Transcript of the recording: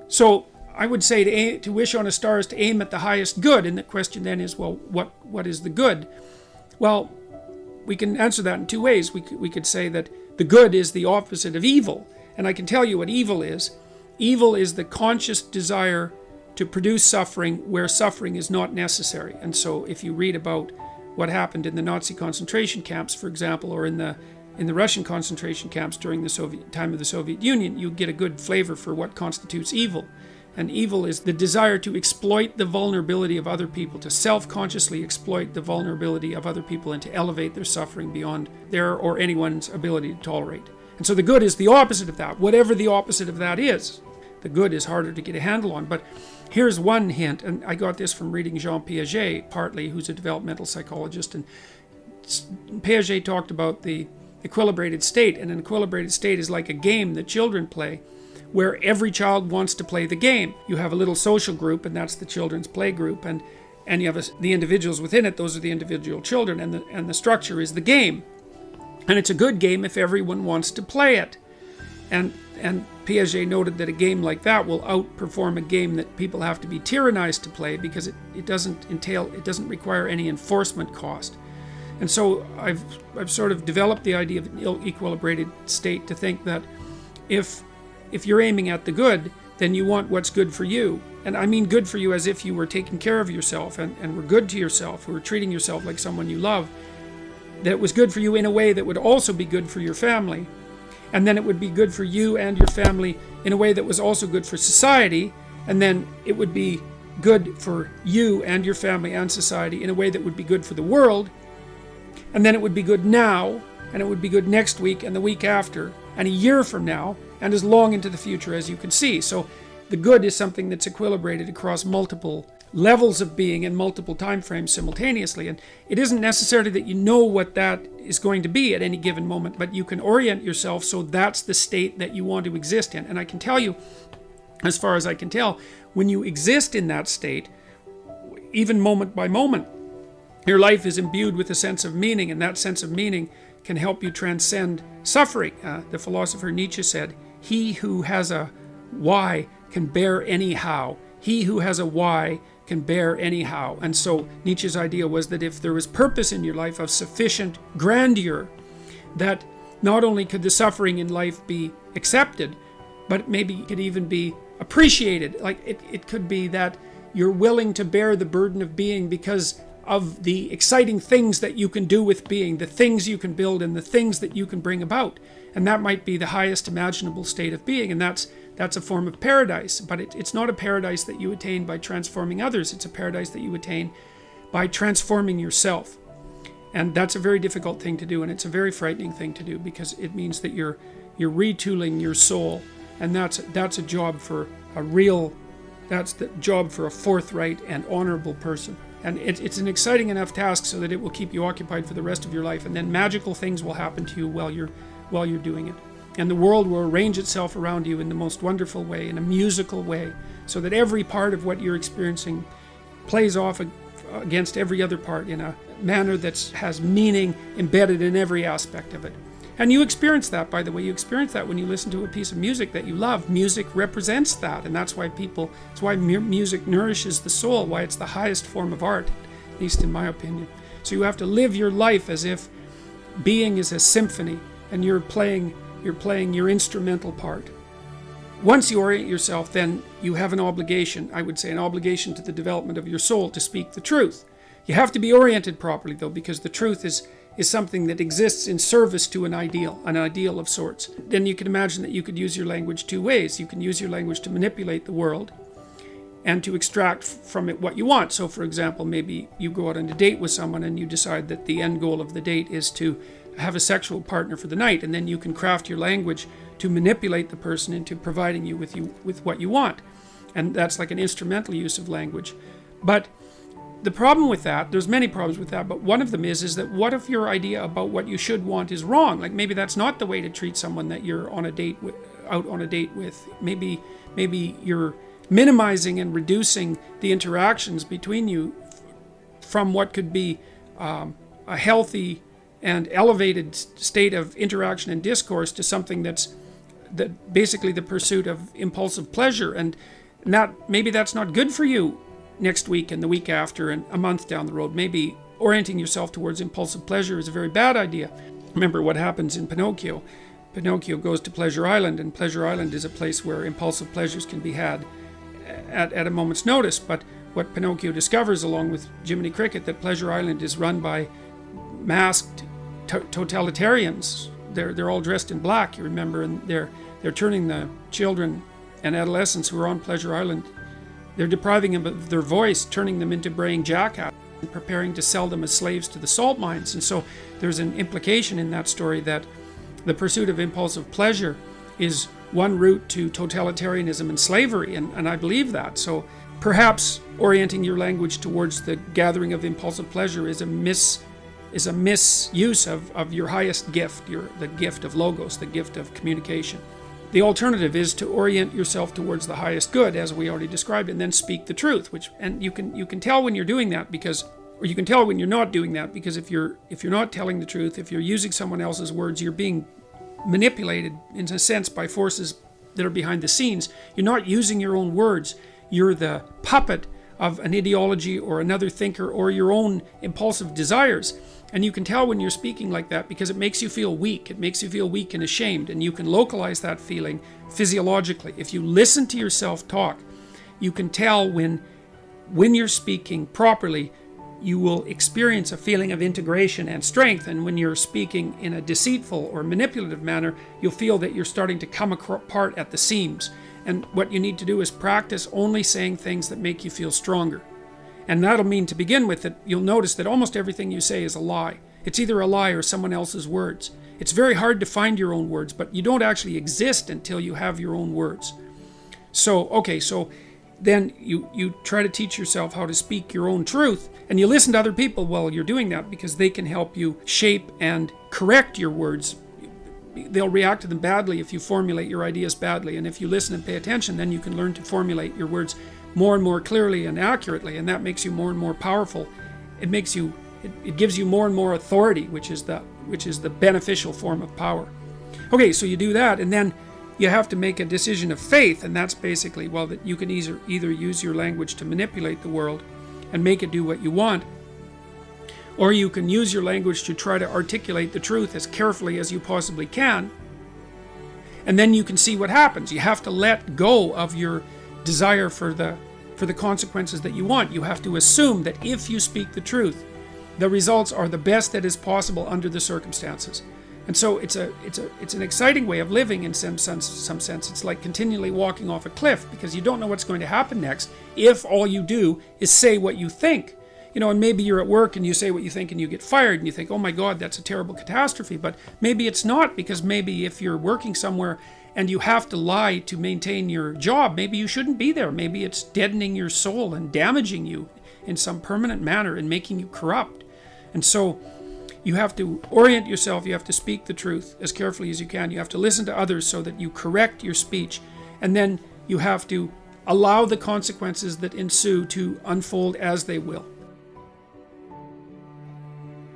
So I would say to wish on a star is to aim at the highest good. And the question then is, well, what is the good? Well, we can answer that in two ways. We could say that the good is the opposite of evil. And I can tell you what evil is. Evil is the conscious desire to produce suffering where suffering is not necessary. And so if you read about what happened in the Nazi concentration camps, for example, or in the Russian concentration camps during the time of the Soviet Union, you get a good flavor for what constitutes evil. And evil is the desire to exploit the vulnerability of other people, to self-consciously exploit the vulnerability of other people and to elevate their suffering beyond their or anyone's ability to tolerate. And so the good is the opposite of that, whatever the opposite of that is. The good is harder to get a handle on. But here's one hint, and I got this from reading Jean Piaget, partly, who's a developmental psychologist. And Piaget talked about the equilibrated state, and an equilibrated state is like a game that children play, where every child wants to play the game. You have a little social group, and that's the children's play group, and you have the individuals within it, those are the individual children, and the structure is the game. And it's a good game if everyone wants to play it. And Piaget noted that a game like that will outperform a game that people have to be tyrannized to play, because it doesn't require any enforcement cost. And so I've sort of developed the idea of an equilibrated state to think that if you're aiming at the good, then you want what's good for you. And I mean good for you as if you were taking care of yourself and were good to yourself, were treating yourself like someone you love, that was good for you in a way that would also be good for your family. And then it would be good for you and your family in a way that was also good for society. And then it would be good for you and your family and society in a way that would be good for the world. And then it would be good now, and it would be good next week and the week after, and a year from now, and as long into the future as you can see. So the good is something that's equilibrated across multiple levels of being in multiple time frames simultaneously. And it isn't necessarily that you know what that is going to be at any given moment, but you can orient yourself so that's the state that you want to exist in. And I can tell you, as far as I can tell, when you exist in that state, even moment by moment, your life is imbued with a sense of meaning, and that sense of meaning can help you transcend suffering. The philosopher Nietzsche said, "He who has a why can bear any how. He who has a why can bear anyhow." And so Nietzsche's idea was that if there was purpose in your life of sufficient grandeur, that not only could the suffering in life be accepted, but maybe it could even be appreciated. Like it could be that you're willing to bear the burden of being because of the exciting things that you can do with being, the things you can build and the things that you can bring about. And that might be the highest imaginable state of being, and that's a form of paradise. But it's not a paradise that you attain by transforming others. It's a paradise that you attain by transforming yourself. And that's a very difficult thing to do, and it's a very frightening thing to do, because it means that you're retooling your soul, and that's a job for that's the job for a forthright and honorable person. And it's an exciting enough task so that it will keep you occupied for the rest of your life, and then magical things will happen to you while you're doing it. And the world will arrange itself around you in the most wonderful way, in a musical way, so that every part of what you're experiencing plays off against every other part in a manner that has meaning embedded in every aspect of it. And you experience that, by the way. You experience that when you listen to a piece of music that you love. Music represents that, and that's why music nourishes the soul, why it's the highest form of art, at least in my opinion. So you have to live your life as if being is a symphony, and you're playing your instrumental part. Once you orient yourself, then you have an obligation, I would say, an obligation to the development of your soul to speak the truth. You have to be oriented properly, though, because the truth is something that exists in service to an ideal of sorts. Then you can imagine that you could use your language two ways. You can use your language to manipulate the world and to extract from it what you want. So, for example, maybe you go out on a date with someone and you decide that the end goal of the date is to have a sexual partner for the night, and then you can craft your language to manipulate the person into providing you with what you want. And that's like an instrumental use of language. But the problem with that, there's many problems with that, but one of them is that what if your idea about what you should want is wrong? Like maybe that's not the way to treat someone that you're on a date with, out on a date with. Maybe you're minimizing and reducing the interactions between you from what could be a healthy and elevated state of interaction and discourse to something that's basically the pursuit of impulsive pleasure, and maybe that's not good for you next week and the week after and a month down the road. Maybe orienting yourself towards impulsive pleasure is a very bad idea. Remember what happens in Pinocchio. Pinocchio goes to Pleasure Island, and Pleasure Island is a place where impulsive pleasures can be had at a moment's notice. But what Pinocchio discovers, along with Jiminy Cricket, that Pleasure Island is run by masked totalitarians. They're all dressed in black, you remember, and they're turning the children and adolescents who are on Pleasure Island, they're depriving them of their voice, turning them into braying jackasses, and preparing to sell them as slaves to the salt mines. And so there's an implication in that story that the pursuit of impulsive pleasure is one route to totalitarianism and slavery, and I believe that. So perhaps orienting your language towards the gathering of impulsive pleasure is a misuse of your highest gift, the gift of logos, the gift of communication. The alternative is to orient yourself towards the highest good, as we already described, and then speak the truth. And you can tell when you're doing that, or you can tell when you're not doing that, because if you're not telling the truth, if you're using someone else's words, you're being manipulated in a sense by forces that are behind the scenes. You're not using your own words. You're the puppet of an ideology or another thinker or your own impulsive desires. And you can tell when you're speaking like that because it makes you feel weak. It makes you feel weak and ashamed, and you can localize that feeling physiologically. If you listen to yourself talk, you can tell when you're speaking properly, you will experience a feeling of integration and strength, and when you're speaking in a deceitful or manipulative manner, you'll feel that you're starting to come apart at the seams. And what you need to do is practice only saying things that make you feel stronger. And that'll mean, to begin with, that you'll notice that almost everything you say is a lie. It's either a lie or someone else's words. It's very hard to find your own words, but you don't actually exist until you have your own words. So then you try to teach yourself how to speak your own truth, and you listen to other people while you're doing that, because they can help you shape and correct your words. They'll react to them badly if you formulate your ideas badly, and if you listen and pay attention, then you can learn to formulate your words more and more clearly and accurately, and that makes you more and more powerful. It gives you more and more authority, which is the beneficial form of power. Okay, so you do that, and then you have to make a decision of faith, and that's basically, that you can either use your language to manipulate the world and make it do what you want, or you can use your language to try to articulate the truth as carefully as you possibly can, and then you can see what happens. You have to let go of your desire for the consequences that you want. You have to assume that if you speak the truth, the results are the best that is possible under the circumstances. And so it's an exciting way of living in some sense. It's like continually walking off a cliff, because you don't know what's going to happen next if all you do is say what you think. And maybe you're at work and you say what you think and you get fired and you think, oh my God, that's a terrible catastrophe. But maybe it's not, because maybe if you're working somewhere and you have to lie to maintain your job, maybe you shouldn't be there. Maybe it's deadening your soul and damaging you in some permanent manner and making you corrupt. And so you have to orient yourself. You have to speak the truth as carefully as you can. You have to listen to others so that you correct your speech. And then you have to allow the consequences that ensue to unfold as they will.